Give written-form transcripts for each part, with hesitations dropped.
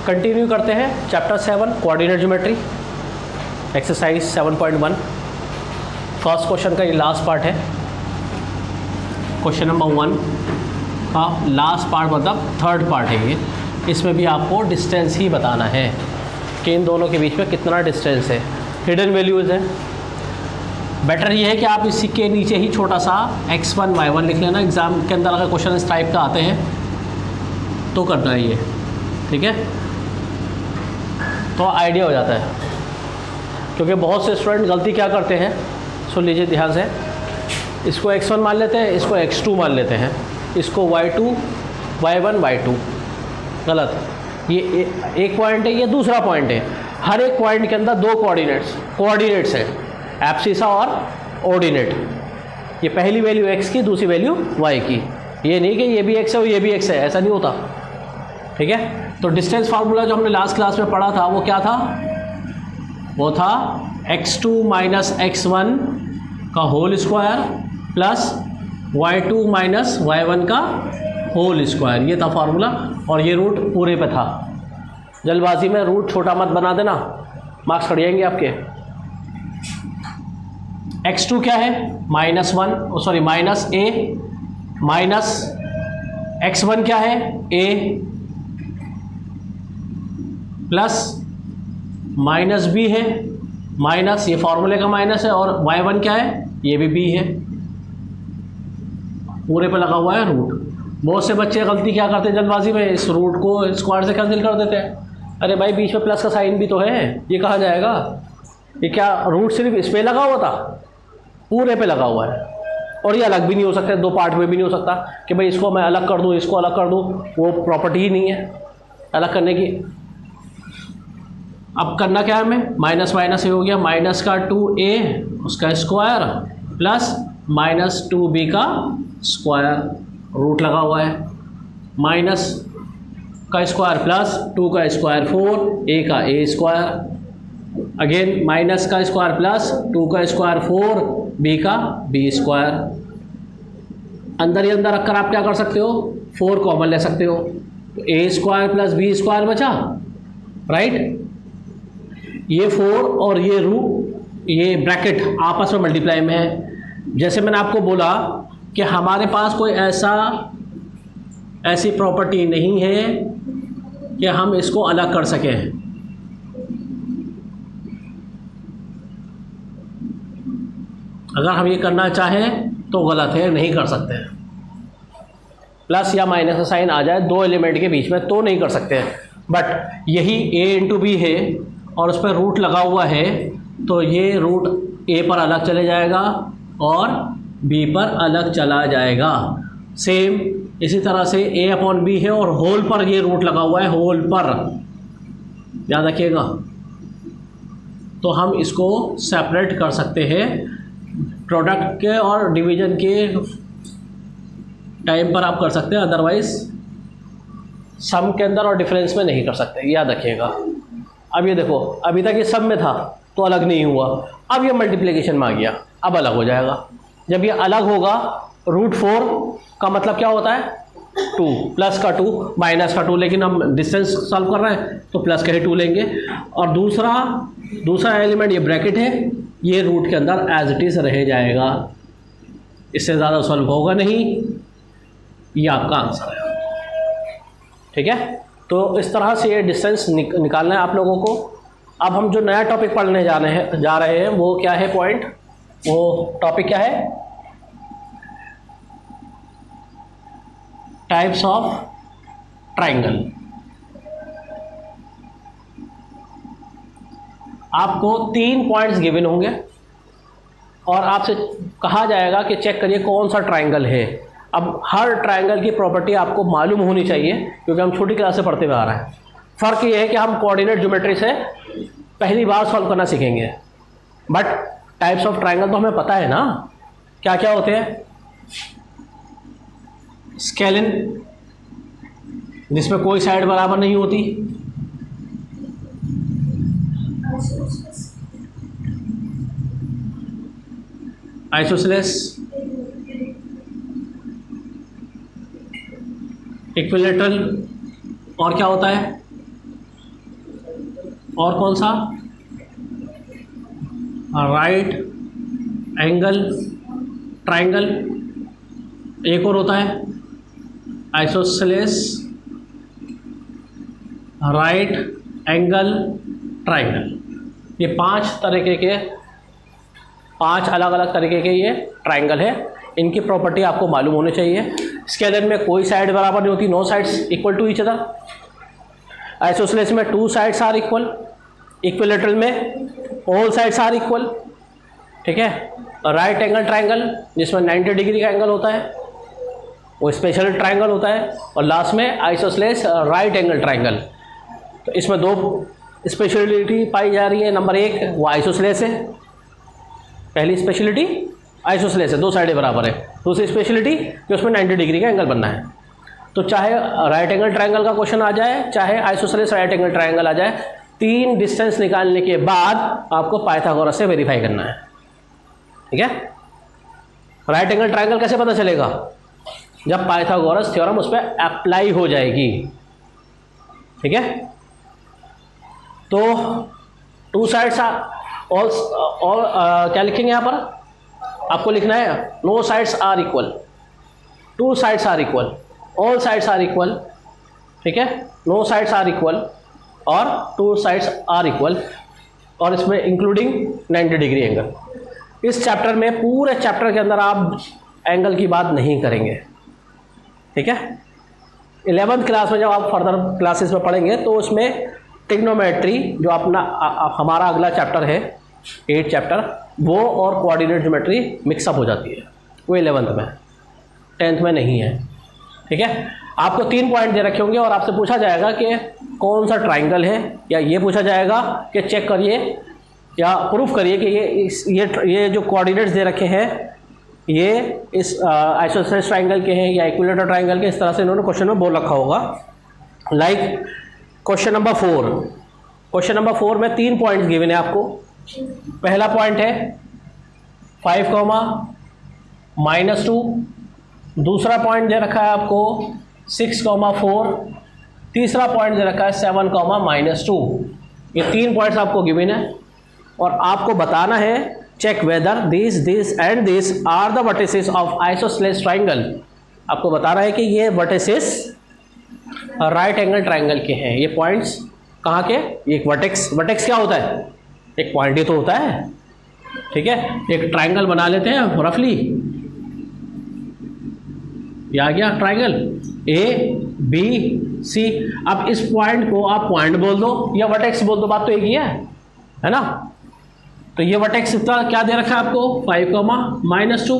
Continue करते हैं chapter 7 coordinate geometry exercise 7.1। First question का ये लास्ट पार्ट है। क्वेश्चन नंबर 1 का लास्ट पार्ट मतलब थर्ड पार्ट है ये। इसमें भी आपको डिस्टेंस ही बताना है कि इन दोनों के बीच में कितना डिस्टेंस है। हिडन वैल्यूज़ है। बेटर ये है कि आप इसी के नीचे ही छोटा सा x1 y1 लिख लेना। एग्ज़ाम के अंदर अगर क्वेश्चन इस टाइप का आते हैं तो करना है ये, ठीक है, तो आइडिया हो जाता है। क्योंकि बहुत से स्टूडेंट गलती क्या करते हैं, सुन लीजिए ध्यान से, इसको x1 मान लेते हैं, इसको x2 मान लेते हैं, इसको y2 y1 y2। गलत। ये एक पॉइंट है, ये दूसरा पॉइंट है। हर एक पॉइंट के अंदर दो कोऑर्डिनेट्स हैं, एब्सिसा और ऑर्डिनेट। ये पहली वैल्यू x की, दूसरी वैल्यू y की। ये नहीं कि ये भी x है और ये भी x है, ऐसा नहीं होता, ठीक है। तो डिस्टेंस फार्मूला जो हमने लास्ट क्लास में पढ़ा था वो क्या था? वो था x2 माइनस x1 का whole square plus y2 minus y1 का होल स्क्वायर। ये था फार्मूला और ये रूट पूरे पे था। जल्दबाजी में रूट छोटा मत बना देना, मार्क्स कट जाएंगे आपके। x2 क्या है? -1, माइनस a, माइनस x1 क्या है? a प्लस माइनस b है, माइनस ये फॉर्मूले का माइनस है, और y1 क्या है? ये भी b है। पूरे पे लगा हुआ है रूट। बहुत से बच्चे गलती क्या करते हैं जल्दबाजी में, इस रूट को स्क्वायर से कैंसिल कर देते हैं। अरे भाई बीच में प्लस का साइन भी तो है, ये कहाँ जाएगा? ये क्या रूट सिर्फ इस पे लगा हुआ था? पूरे पे लगा हुआ है। और ये अलग भी नहीं हो सकता, दो पार्ट में भी नहीं हो सकता कि भाई इसको मैं अलग कर दूँ, इसको अलग कर दूँ। वो प्रॉपर्टी ही नहीं है अलग करने की। अब करना क्या है हमें? माइनस माइनस ये हो गया, माइनस का 2a उसका स्क्वायर प्लस माइनस 2b का स्क्वायर, रूट लगा हुआ है। माइनस का स्क्वायर प्लस 2 का स्क्वायर 4, a का a स्क्वायर, अगेन माइनस का स्क्वायर प्लस 2 का स्क्वायर 4, b का b स्क्वायर। अंदर ही अंदर रखकर आप क्या कर सकते हो? 4 कॉमन ले सकते हो, तो a square plus b square बचा, राइट। ये 4 और ये ब्रैकेट आपस में मल्टीप्लाई में है। जैसे मैंने आपको बोला कि हमारे पास कोई ऐसी प्रॉपर्टी नहीं है कि हम इसको अलग कर सकें। अगर हम ये करना चाहें तो गलत है, नहीं कर सकते हैं। प्लस या माइनस का साइन आ जाए दो एलिमेंट के बीच में तो नहीं कर सकते हैं। बट यही a इंटू बी है और उस पर रूट लगा हुआ है, तो ये रूट a पर अलग चले जाएगा और b पर अलग चला जाएगा। सेम इसी तरह से a अपॉन b है और होल पर ये रूट लगा हुआ है, होल पर, याद रखिएगा। तो हम इसको सेपरेट कर सकते हैं। प्रोडक्ट के और डिवीजन के टाइम पर आप कर सकते हैं, अदरवाइज सम के अंदर और डिफरेंस में नहीं कर सकते, याद रखिएगा। अब ये देखो, अभी तक ये सब में था तो अलग नहीं हुआ, अब ये मल्टीप्लिकेशन में आ गया, अब अलग हो जाएगा। जब ये अलग होगा, रूट 4 का मतलब क्या होता है? 2, प्लस का 2 माइनस का 2, लेकिन हम डिस्टेंस सॉल्व कर रहे हैं तो प्लस का ही 2 लेंगे। और दूसरा एलिमेंट ये ब्रैकेट है, ये रूट के अंदर एज इट इज़ रह जाएगा, इससे ज़्यादा सॉल्व होगा नहीं। ये आपका आंसर है, ठीक है। तो इस तरह से ये डिस्टेंस निकालना है आप लोगों को। अब हम जो नया टॉपिक पढ़ने जा रहे हैं वो क्या है? पॉइंट, वो टॉपिक क्या है? Types of triangle. आपको 3 पॉइंट्स गिवन होंगे और आपसे कहा जाएगा कि चेक करिए कौन सा ट्राइंगल है। अब हर ट्राइंगल की प्रॉपर्टी आपको मालूम होनी चाहिए क्योंकि हम छोटी क्लास से पढ़ते हुए आ रहे हैं। फ़र्क ये है कि हम कोऑर्डिनेट ज्योमेट्री से पहली बार सॉल्व करना सीखेंगे, बट टाइप्स ऑफ ट्राइंगल तो हमें पता है ना क्या क्या होते हैं। स्केलिन, जिसमें कोई साइड बराबर नहीं होती, आइसोसेलेस, इक्विलेटरल, और क्या होता है? और कौन सा, राइट एंगल ट्राइंगल। एक और होता है आइसोसेलेस राइट एंगल ट्राइंगल। ये 5 अलग अलग तरीके के ये ट्राइंगल है। इनकी प्रॉपर्टी आपको मालूम होनी चाहिए। स्केलर में कोई साइड बराबर नहीं होती, no sides equal to each other. Isosceles में 2 साइड्स आर इक्वल, इक्विलेटरल में ऑल साइड्स आर इक्वल, ठीक है। राइट एंगल ट्राइंगल जिसमें 90 डिग्री का एंगल होता है वो स्पेशल ट्राइंगल होता है। और लास्ट में आइसोसेलेस राइट एंगल ट्राइंगल। तो इसमें 2 स्पेशलिटी पाई जा रही है। नंबर 1 वो आइसोसेलेस है, पहली स्पेशलिटी आइसोसेलेस है, 2 साइडें बराबर है। दूसरी स्पेशलिटी कि उसमें 90 डिग्री का एंगल बनना है। तो चाहे राइट एंगल ट्राइंगल का क्वेश्चन आ जाए, चाहे आइसोसेलेस राइट एंगल ट्राइंगल आ जाए, 3 डिस्टेंस निकालने के बाद आपको पाइथागोरस से वेरीफाई करना है, ठीक है। राइट एंगल ट्राइंगल कैसे पता चलेगा, जब पाइथागोरस थ्योरम उस पर अप्लाई हो जाएगी, ठीक है। तो 2 साइड्स ऑल क्या लिखेंगे यहाँ पर, आपको लिखना है no sides are equal, 2 sides are equal, all sides are equal, ठीक है। नो साइड्स आर इक्वल और 2 साइड्स आर इक्वल, और इसमें इंक्लूडिंग 90 डिग्री एंगल। इस चैप्टर में, पूरे चैप्टर के अंदर आप एंगल की बात नहीं करेंगे, ठीक है। 11th क्लास में जब आप फर्दर क्लासेस में पढ़ेंगे तो उसमें ट्रिग्नोमेट्री जो अपना हमारा अगला चैप्टर है 8th चैप्टर, वो और कोऑर्डिनेट ज्योमेट्री मिक्सअप हो जाती है, वो 11th में, 10th में नहीं है, ठीक है। आपको 3 पॉइंट दे रखे होंगे और आपसे पूछा जाएगा कि कौन सा ट्राइंगल है, या ये पूछा जाएगा कि चेक करिए या प्रूफ करिए कि ये जो कोऑर्डिनेट्स दे रखे हैं ये इस आइसोसेलेस ट्राइंगल के हैं या इक्विलेटरल ट्राइंगल के। इस तरह से इन्होंने क्वेश्चन में बोल रखा होगा। Like question number 4, question number 4 में 3 पॉइंट्स गिवन है आपको। पहला पॉइंट है 5, -2, दूसरा पॉइंट दे रखा है आपको 6, 4, तीसरा पॉइंट दे रखा है 7, -2। ये 3 पॉइंट्स आपको गिवन है और आपको बताना है check whether this and this are the vertices of isosceles triangle. आपको बताना है कि ये वर्टिसेस राइट एंगल ट्राइंगल के हैं। ये पॉइंट्स कहाँ के, एक वर्टेक्स क्या होता है, एक पॉइंट ही तो होता है, ठीक है। एक ट्राइंगल बना लेते हैं रफली, ये आ गया ट्राइंगल ABC। अब इस पॉइंट को आप पॉइंट बोल दो या वर्टेक्स बोल दो, बात तो एक ही है ना। तो ये वर्टेक्स इतना क्या दे रखा है आपको 5, -2,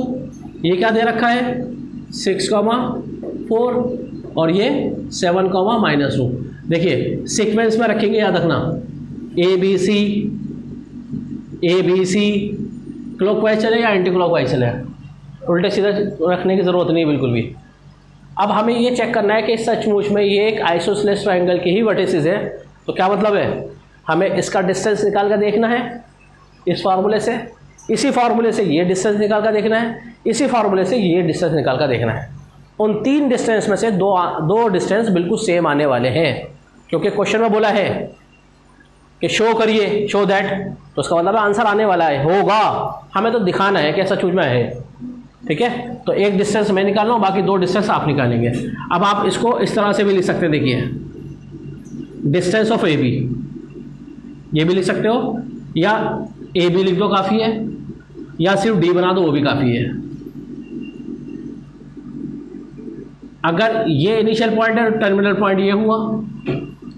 ये क्या दे रखा है 6, 4 और ये 7, -2। देखिए सीक्वेंस में रखेंगे, याद रखना ABC क्लॉकवाइज चले या एंटी क्लॉकवाइज चले, उल्टे सीधे रखने की ज़रूरत नहीं बिल्कुल भी। अब हमें ये चेक करना है कि सचमुच में ये एक आइसोसेलेस ट्राइंगल के ही वर्टिसेस है। तो क्या मतलब है, हमें इसका डिस्टेंस निकाल कर देखना है इस फार्मूले से, इसी फार्मूले से ये डिस्टेंस निकाल कर देखना है, इसी फार्मूले से ये डिस्टेंस निकाल कर देखना है। उन 3 डिस्टेंस में से दो डिस्टेंस बिल्कुल सेम आने वाले हैं, क्योंकि क्वेश्चन में बोला है कि शो करिए, शो दैट, तो उसका मतलब आंसर आने वाला है, होगा। हमें तो दिखाना है कि ऐसा सचमुच में है, ठीक है। तो एक डिस्टेंस मैं निकाल रहा हूँ, बाकी 2 डिस्टेंस आप निकालेंगे। अब आप इसको इस तरह से भी लिख सकते हैं, देखिए डिस्टेंस ऑफ AB, ये भी लिख सकते हो, या AB लिख दो काफ़ी है, या सिर्फ D बना दो वो भी काफ़ी है। अगर ये इनिशियल पॉइंट है, टर्मिनल पॉइंट ये हुआ,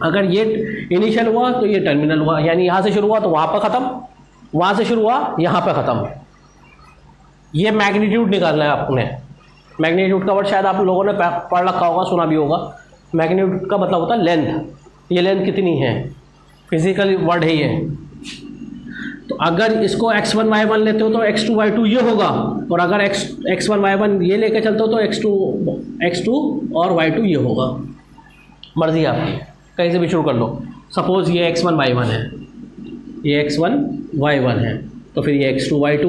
अगर ये इनिशियल हुआ तो ये टर्मिनल हुआ, यानी यहाँ से शुरू हुआ तो वहाँ पर ख़त्म, वहाँ से शुरू हुआ यहाँ पर ख़त्म। ये मैग्नीट्यूड निकालना है आपने। मैग्नीट्यूड का वर्ड शायद आप लोगों ने पढ़ रखा होगा, सुना भी होगा। मैग्नीट्यूड का मतलब होता है लेंथ, ये लेंथ कितनी है, फिजिकल वर्ड है ये। तो अगर इसको x1 y1 लेते हो तो x2 y2 ये होगा, और अगर x1 y1 ये लेके चलते हो तो x2 और y2 ये होगा। मर्जी आपकी, कहीं से भी शुरू कर लो। सपोज ये x1 y1 है, ये x1 y1 है, तो फिर ये x2 y2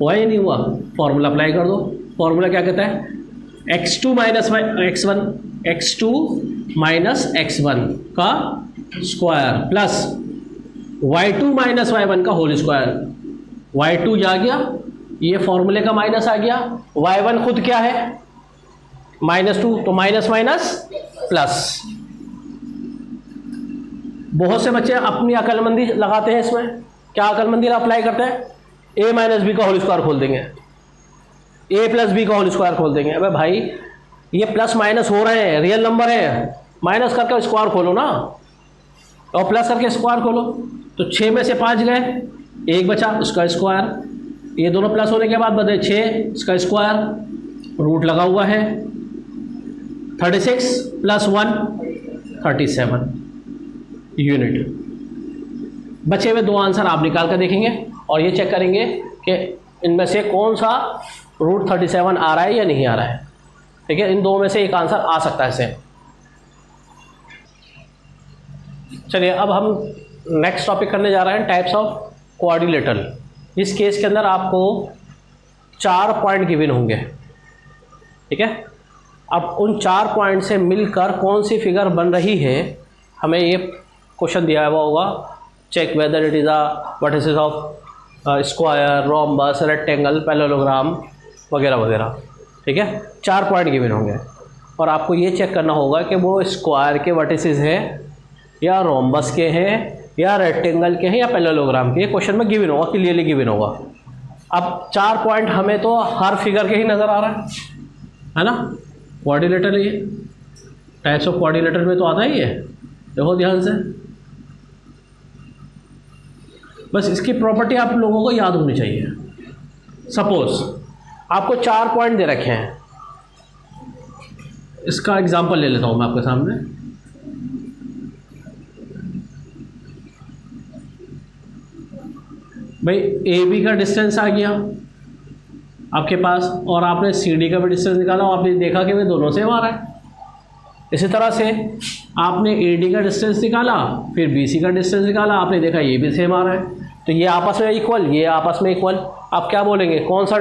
हुआ या नहीं हुआ, फॉर्मूला अप्लाई कर दो। फॉर्मूला क्या कहता है x2 - x1 x2 - x1 का square plus y2 minus y1 का होल स्क्वायर। y2 आ गया, ये फॉर्मूले का माइनस आ गया, y1 खुद क्या है -2, तो माइनस माइनस प्लस। बहुत से बच्चे अपनी अकलमंदी लगाते हैं इसमें, क्या अकलमंदी अप्लाई करते हैं, a माइनस बी का होल स्क्वायर खोल देंगे, a प्लस बी का होल स्क्वायर खोल देंगे। अबे भाई ये प्लस माइनस हो रहे हैं, रियल नंबर है, माइनस करके स्क्वायर खोलो ना, और प्लस करके स्क्वायर खोलो। तो 6 में से 5 गए, 1 बचा, उसका स्क्वायर। ये दोनों प्लस होने के बाद बदले 6, इसका स्क्वायर, रूट लगा हुआ है 36 + 1 37 यूनिट। बचे हुए 2 आंसर आप निकाल कर देखेंगे और ये चेक करेंगे कि इनमें से कौन सा √37 आ रहा है या नहीं आ रहा है। ठीक है, इन 2 में से एक आंसर आ सकता है सेम। चलिए अब हम नेक्स्ट टॉपिक करने जा रहे हैं, टाइप्स ऑफ क्वाड्रिलेटरल। इस केस के अंदर आपको 4 पॉइंट गिवन होंगे। ठीक है, अब उन 4 पॉइंट से मिलकर कौन सी फिगर बन रही है, हमें ये क्वेश्चन दिया हुआ होगा, check whether it is a vertices of square, rhombus, rectangle, parallelogram वगैरह वगैरह। ठीक है, 4 पॉइंट गिवन होंगे और आपको ये चेक करना होगा कि वो स्क्वायर के वर्टिसेस हैं या रोम्बस के हैं या रेक्टेंगल के हैं या पैरेललोग्राम के। क्वेश्चन में गिवन होगा, क्लियरली गिवन होगा। अब 4 पॉइंट हमें तो हर फिगर के ही नज़र आ रहा है ना। क्वाड्रिलेटरल, ये टाइप्स ऑफ क्वाड्रिलेटरल में तो आता ही है, देखो ध्यान से। बस इसकी प्रॉपर्टी आप लोगों को याद होनी चाहिए। सपोज आपको 4 पॉइंट दे रखे हैं, इसका एग्जांपल ले लेता हूं मैं आपके सामने। भाई ए बी का डिस्टेंस आ गया आपके पास और आपने सी डी का भी डिस्टेंस निकाला और आपने देखा कि वे दोनों सेम आ रहा है। इसी तरह से आपने ए डी का डिस्टेंस निकाला, फिर बी सी का डिस्टेंस निकाला, आपने देखा ये भी सेम आ रहा है, तो ये आपस में इक्वल, ये आपस में इक्वल। आप क्या बोलेंगे, कौन सा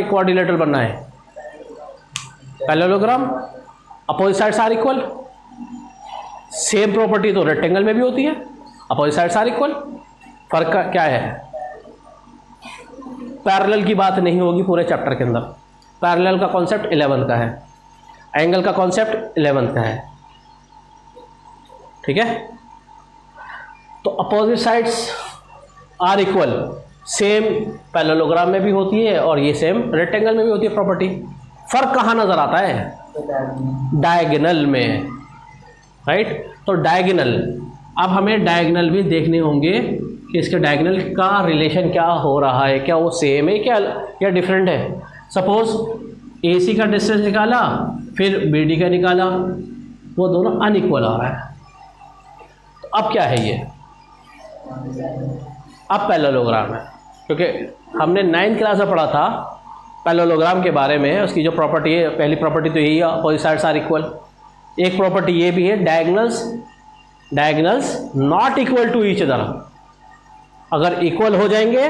क्वाड्रिलेटरल बनना है, parallelogram, opposite sides are equal. Same property तो रेक्टेंगल में भी होती है, अपोजिट साइड्स आर इक्वल। फर्क का क्या है, पैरेलल की बात नहीं होगी पूरे चैप्टर के अंदर। पैरेलल का कॉन्सेप्ट 11th का है, एंगल का कॉन्सेप्ट 11th का है। ठीक है, तो opposite sides are equal, same parallelogram में भी होती है और ये सेम रेक्टेंगल में भी होती है प्रॉपर्टी। फर्क कहाँ नजर आता है, डायगोनल में, राइट। तो डायगोनल, अब हमें डायगोनल भी देखने होंगे कि इसके डायगोनल का रिलेशन क्या हो रहा है, क्या वो सेम है क्या या डिफरेंट है। सपोज ए सी का डिस्टेंस निकाला, फिर बी डी का निकाला, वो दोनों अनइक्वल आ रहा है। तो अब क्या है ये, अब पैरेललोग्राम है, क्योंकि हमने 9th क्लास में पढ़ा था पैरेललोग्राम के बारे में। उसकी जो प्रॉपर्टी है, पहली प्रॉपर्टी तो यही है, अपोजिट साइड्स आर इक्वल। एक प्रॉपर्टी ये भी है, diagonals not equal to each other. अगर इक्वल हो जाएंगे,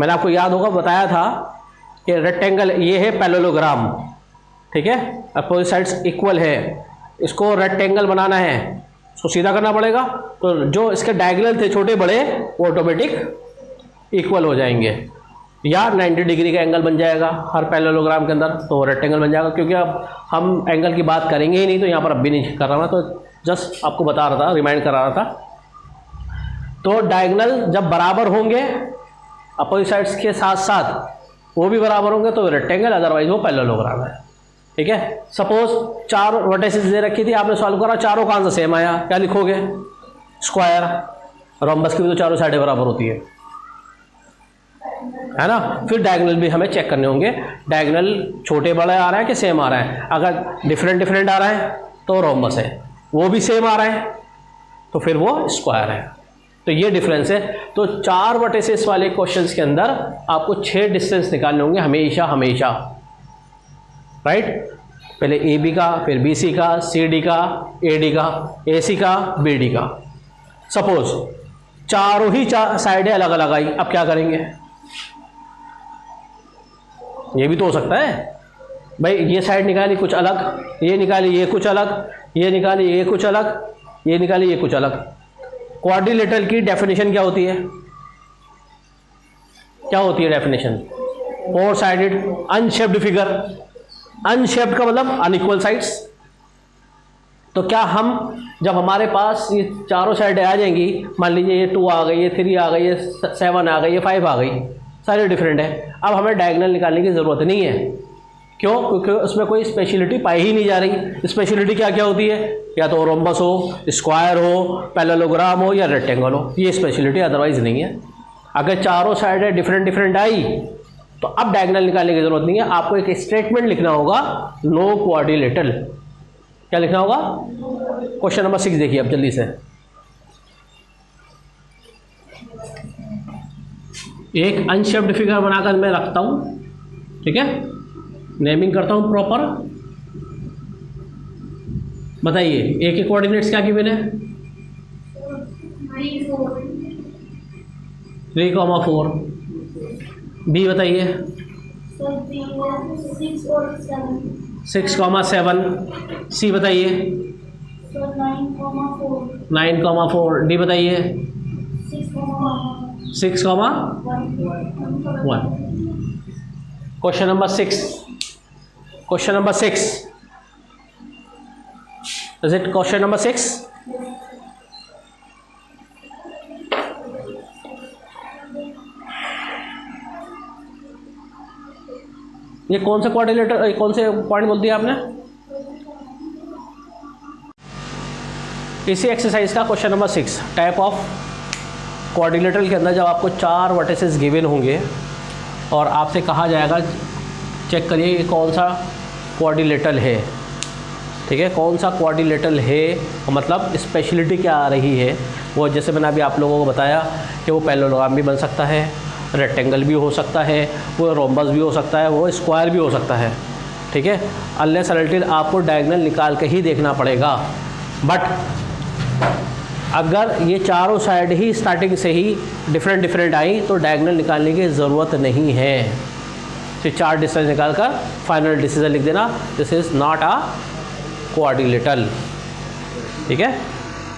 मैंने आपको याद होगा बताया था कि रेक्टेंगल ये है पैरेललोग्राम, ठीक है, अपोजिट साइड्स इक्वल है, इसको रेक्टेंगल बनाना है, इसको सीधा करना पड़ेगा, तो जो इसके डायगोनल थे छोटे बड़े वो ऑटोमेटिक इक्वल हो जाएंगे, या 90 डिग्री का एंगल बन जाएगा हर पैरेललोग्राम के अंदर, तो रेक्टेंगल बन जाएगा। क्योंकि अब हम एंगल की बात करेंगे ही नहीं, तो यहाँ पर अब भी नहीं कर रहा मैं, तो जस्ट आपको बता रहा था, रिमाइंड करा रहा था। तो डायगोनल जब बराबर होंगे अपोजिट साइड्स के साथ साथ वो भी बराबर होंगे तो रेक्टेंगल, अदरवाइज वो पैरेललोग्राम है। ठीक है, सपोज 4 वर्टिसेस दे रखी थी, आपने सॉल्व करा, चारों का आंसर सेम आया, क्या लिखोगे, स्क्वायर। रोम्बस की भी तो चारों साइडें बराबर होती है ना। फिर डायगोनल भी हमें चेक करने होंगे, डायगोनल छोटे बड़े आ रहा है कि सेम आ रहा है। अगर डिफरेंट आ रहा है तो रोम्बस है, वो भी सेम आ रहा है तो फिर वो स्क्वायर है। तो ये डिफरेंस है। तो 4 वर्टिसेस वाले क्वेश्चंस के अंदर आपको 6 डिस्टेंस निकालने होंगे हमेशा, राइट। पहले ए बी का, फिर बी सी का, सी डी का, ए डी का, ए सी का, बी डी का। सपोज चारों ही साइडें अलग अलग आई, अब क्या करेंगे, ये भी तो हो सकता है भाई, ये साइड निकाली कुछ अलग, ये निकाली ये कुछ अलग, ये निकाली ये कुछ अलग, ये निकालिए, ये कुछ अलग। क्वाड्रिलेटरल की डेफिनेशन क्या होती है? क्या होती है definition? 4 sided unshaped figure. Unshaped का मतलब अनइक्वल साइड्स। तो क्या हम जब हमारे पास ये चारों साइडें आ जाएंगी, मान लीजिए ये 2 आ गई, ये 3 आ गई, ये 7 आ गई, ये 5 आ गई, सारे डिफरेंट है, अब हमें डायगोनल निकालने की ज़रूरत नहीं है। क्यों? क्योंकि उसमें कोई स्पेशलिटी पाई ही नहीं जा रही। स्पेशलिटी क्या क्या होती है? या तो रोम्बस हो, स्क्वायर हो, पैरेललोग्राम हो या रेक्टेंगल हो, ये स्पेशलिटी, अदरवाइज नहीं है। अगर चारों साइडें डिफरेंट डिफरेंट आई तो अब डायगोनल निकालने की ज़रूरत नहीं है। आपको एक स्टेटमेंट लिखना होगा, नो क्वाड्रिलेटरल। क्या लिखना होगा? क्वेश्चन नंबर 6 देखिए अब जल्दी से। एक अनशेप्ड फिगर बनाकर मैं रखता हूं, ठीक है, नेमिंग करता हूं प्रॉपर। बताइए ए के कोऑर्डिनेट्स क्या गिवन है? 3,4। बी बताइए। 6,7। सी बताइए। 9,4। डी बताइए। 6,1। Question number 6। Question number 6 is it? Question number 6। ये कौन सा क्वाड्रिलेटर, कौन से पॉइंट बोल दिया आपने? इसी एक्सरसाइज का question number 6, type of quadrilateral के अंदर जब आपको 4 वर्टिसेस गिवन होंगे और आपसे कहा जाएगा चेक करिए ये कौन सा क्वाड्रिलेटरल है, ठीक है, कौन सा क्वाड्रिलेटरल है, मतलब स्पेशलिटी क्या आ रही है। वो जैसे मैंने अभी आप लोगों को बताया कि वो पैरेललोग्राम भी बन सकता है, रेक्टेंगल भी हो सकता है, वो रोम्बस भी हो सकता है, वो स्क्वायर भी हो सकता है, ठीक है। अनलेस अनटिल आपको डायगोनल निकाल के ही देखना पड़ेगा। बट अगर ये चारों साइड ही स्टार्टिंग से ही डिफरेंट डिफरेंट आई तो डायगोनल निकालने की ज़रूरत नहीं है। फिर 4 डिस्टेंस निकाल कर फाइनल डिसीजन लिख देना, this is not a quadrilateral, ठीक है।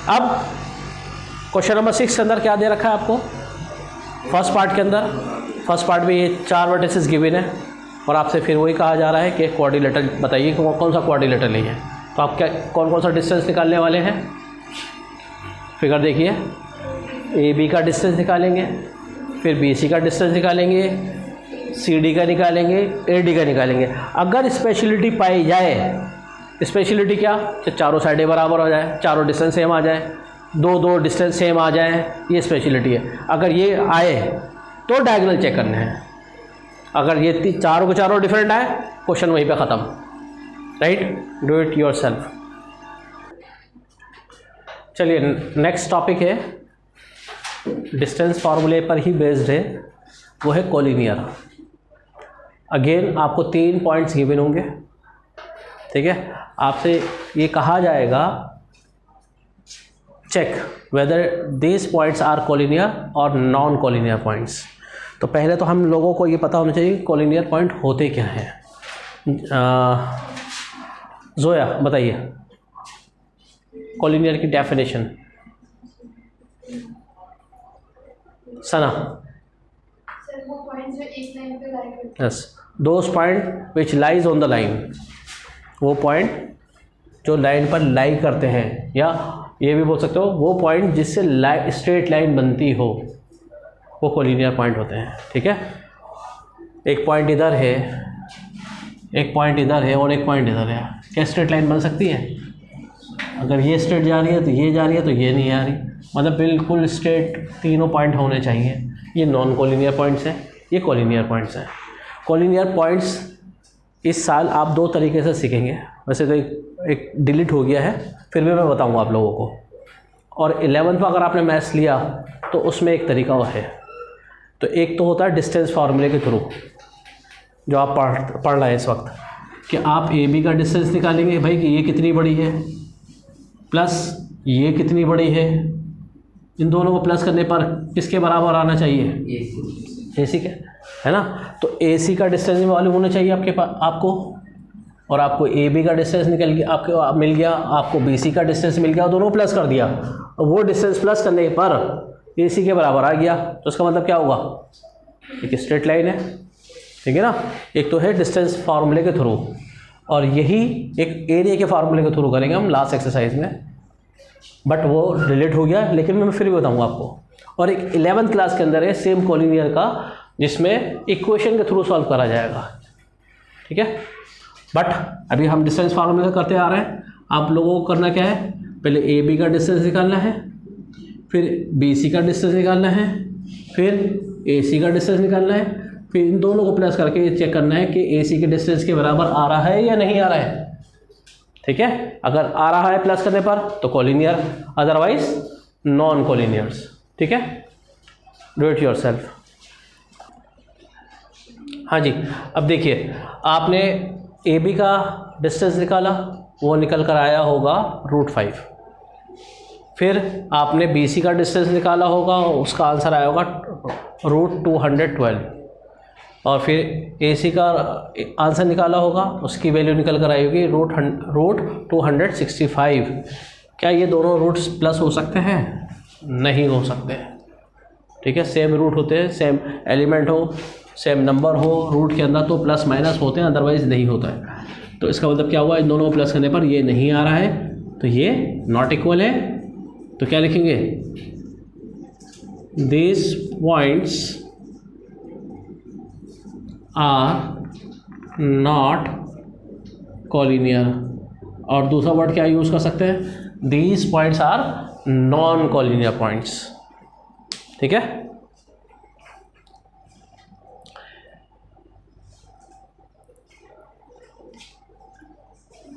अब क्वेश्चन नंबर 6 के अंदर क्या दे रखा है आपको? फर्स्ट पार्ट के अंदर, फर्स्ट पार्ट में ये 4 वर्टिसेस गिवन है और आपसे फिर वही कहा जा रहा है कि क्वाड्रिलेटरल बताइए कौन सा क्वाड्रिलेटरल है। तो आप क्या कौन सा डिस्टेंस निकालने वाले हैं? फिगर देखिए, ए बी का डिस्टेंस निकालेंगे, फिर बी सी का डिस्टेंस निकालेंगे, सी डी का निकालेंगे, ए डी का निकालेंगे। अगर स्पेशलिटी पाई जाए, स्पेशलिटी क्या? चारों साइडें बराबर हो जाए, चारों डिस्टेंस सेम आ जाए, दो डिस्टेंस सेम आ जाए, ये स्पेशलिटी है। अगर ये आए तो डायगोनल चेक करने हैं। अगर ये चारों के चारों डिफरेंट आए, क्वेश्चन वहीं पे ख़त्म, राइट। Do it yourself. चलिए नेक्स्ट टॉपिक है, डिस्टेंस फार्मूले पर ही बेस्ड है, वो है कोलिनियर। अगेन आपको 3 पॉइंट्स गिवन होंगे, ठीक है। आपसे ये कहा जाएगा check whether this points are collinear और नॉन कोलिनियर पॉइंट्स। तो पहले तो हम लोगों को ये पता होना चाहिए कोलिनियर पॉइंट होते क्या हैं। जोया बताइए कोलिनियर की definition. Sana? Yes, those point which lies on the line, वो पॉइंट जो लाइन पर लाई करते हैं, या ये भी बोल सकते हो वो पॉइंट जिससे स्ट्रेट लाइन बनती हो, वो कोलिनियर पॉइंट होते हैं, ठीक है। एक पॉइंट इधर है, एक पॉइंट इधर है और एक पॉइंट इधर है, क्या स्ट्रेट लाइन बन सकती है? अगर ये स्ट्रेट जा रही है तो ये जा रही है तो ये नहीं आ रही, मतलब बिल्कुल स्ट्रेट तीनों पॉइंट होने चाहिए। ये नॉन कोलिनियर पॉइंट्स हैं, ये कोलिनियर पॉइंट्स हैं। कोलिनियर पॉइंट्स इस साल आप 2 तरीके से सीखेंगे, वैसे तो एक डिलीट हो गया है, फिर भी मैं बताऊंगा आप लोगों को। और 11th में अगर आपने मैथ्स लिया तो उसमें एक तरीका वो है। तो एक तो होता है डिस्टेंस फार्मूले के थ्रू, जो आप पढ़ रहे हैं इस वक्त, कि आप ए बी का डिस्टेंस निकालेंगे भाई कि ये कितनी बड़ी है प्लस ये कितनी बड़ी है, इन दोनों को प्लस करने पर किसके बराबर आना चाहिए? ए सी के, है ना। तो ए सी का डिस्टेंस मालूम होना चाहिए आपको, और आपको ए बी का डिस्टेंस निकल गया, आपको मिल गया, आपको बी सी का डिस्टेंस मिल गया, दोनों प्लस कर दिया और वो डिस्टेंस प्लस करने पर ए सी के बराबर आ गया, तो इसका मतलब क्या होगा, एक स्ट्रेट लाइन है, ठीक है ना। एक तो है डिस्टेंस फार्मूले के थ्रू और यही एक एरिया के फार्मूले के थ्रू करेंगे हम लास्ट एक्सरसाइज में, बट वो रिलेट हो गया, लेकिन मैं फिर भी बताऊँगा आपको। और एक 11th क्लास के अंदर है सेम कॉलिनियर का, जिसमें इक्वेशन के थ्रू सॉल्व करा जाएगा, ठीक है। बट अभी हम डिस्टेंस फार्मूला करते आ रहे हैं। आप लोगों को करना क्या है, पहले ए बी का डिस्टेंस निकालना है, फिर बी सी का डिस्टेंस निकालना है, फिर ए सी का डिस्टेंस निकालना है, फिर इन दोनों को प्लस करके ये चेक करना है कि ए सी के डिस्टेंस के बराबर आ रहा है या नहीं आ रहा है, ठीक है। अगर आ रहा है प्लस करने पर तो कॉलिनियर, अदरवाइज नॉन कॉलिनियर्स, ठीक है। Do it yourself. हाँ जी, अब देखिए आपने ए बी का डिस्टेंस निकाला, वो निकल कर आया होगा √5। फिर आपने बी सी का डिस्टेंस निकाला होगा, उसका आंसर आया होगा √212। और फिर ए सी का आंसर निकाला होगा, उसकी वैल्यू निकल कर आई होगी √265। क्या ये दोनों रूट्स प्लस हो सकते हैं? नहीं हो सकते, ठीक है। सेम रूट होते हैं, सेम एलिमेंट हो, सेम नंबर हो रूट के अंदर तो प्लस माइनस होते हैं, अदरवाइज नहीं होता है। तो इसका मतलब क्या हुआ, इन दोनों को प्लस करने पर ये नहीं आ रहा है, तो ये नॉट इक्वल है। तो क्या लिखेंगे, this points are not collinear. और दूसरा वर्ड क्या यूज़ कर सकते हैं, these points are non collinear points, ठीक है।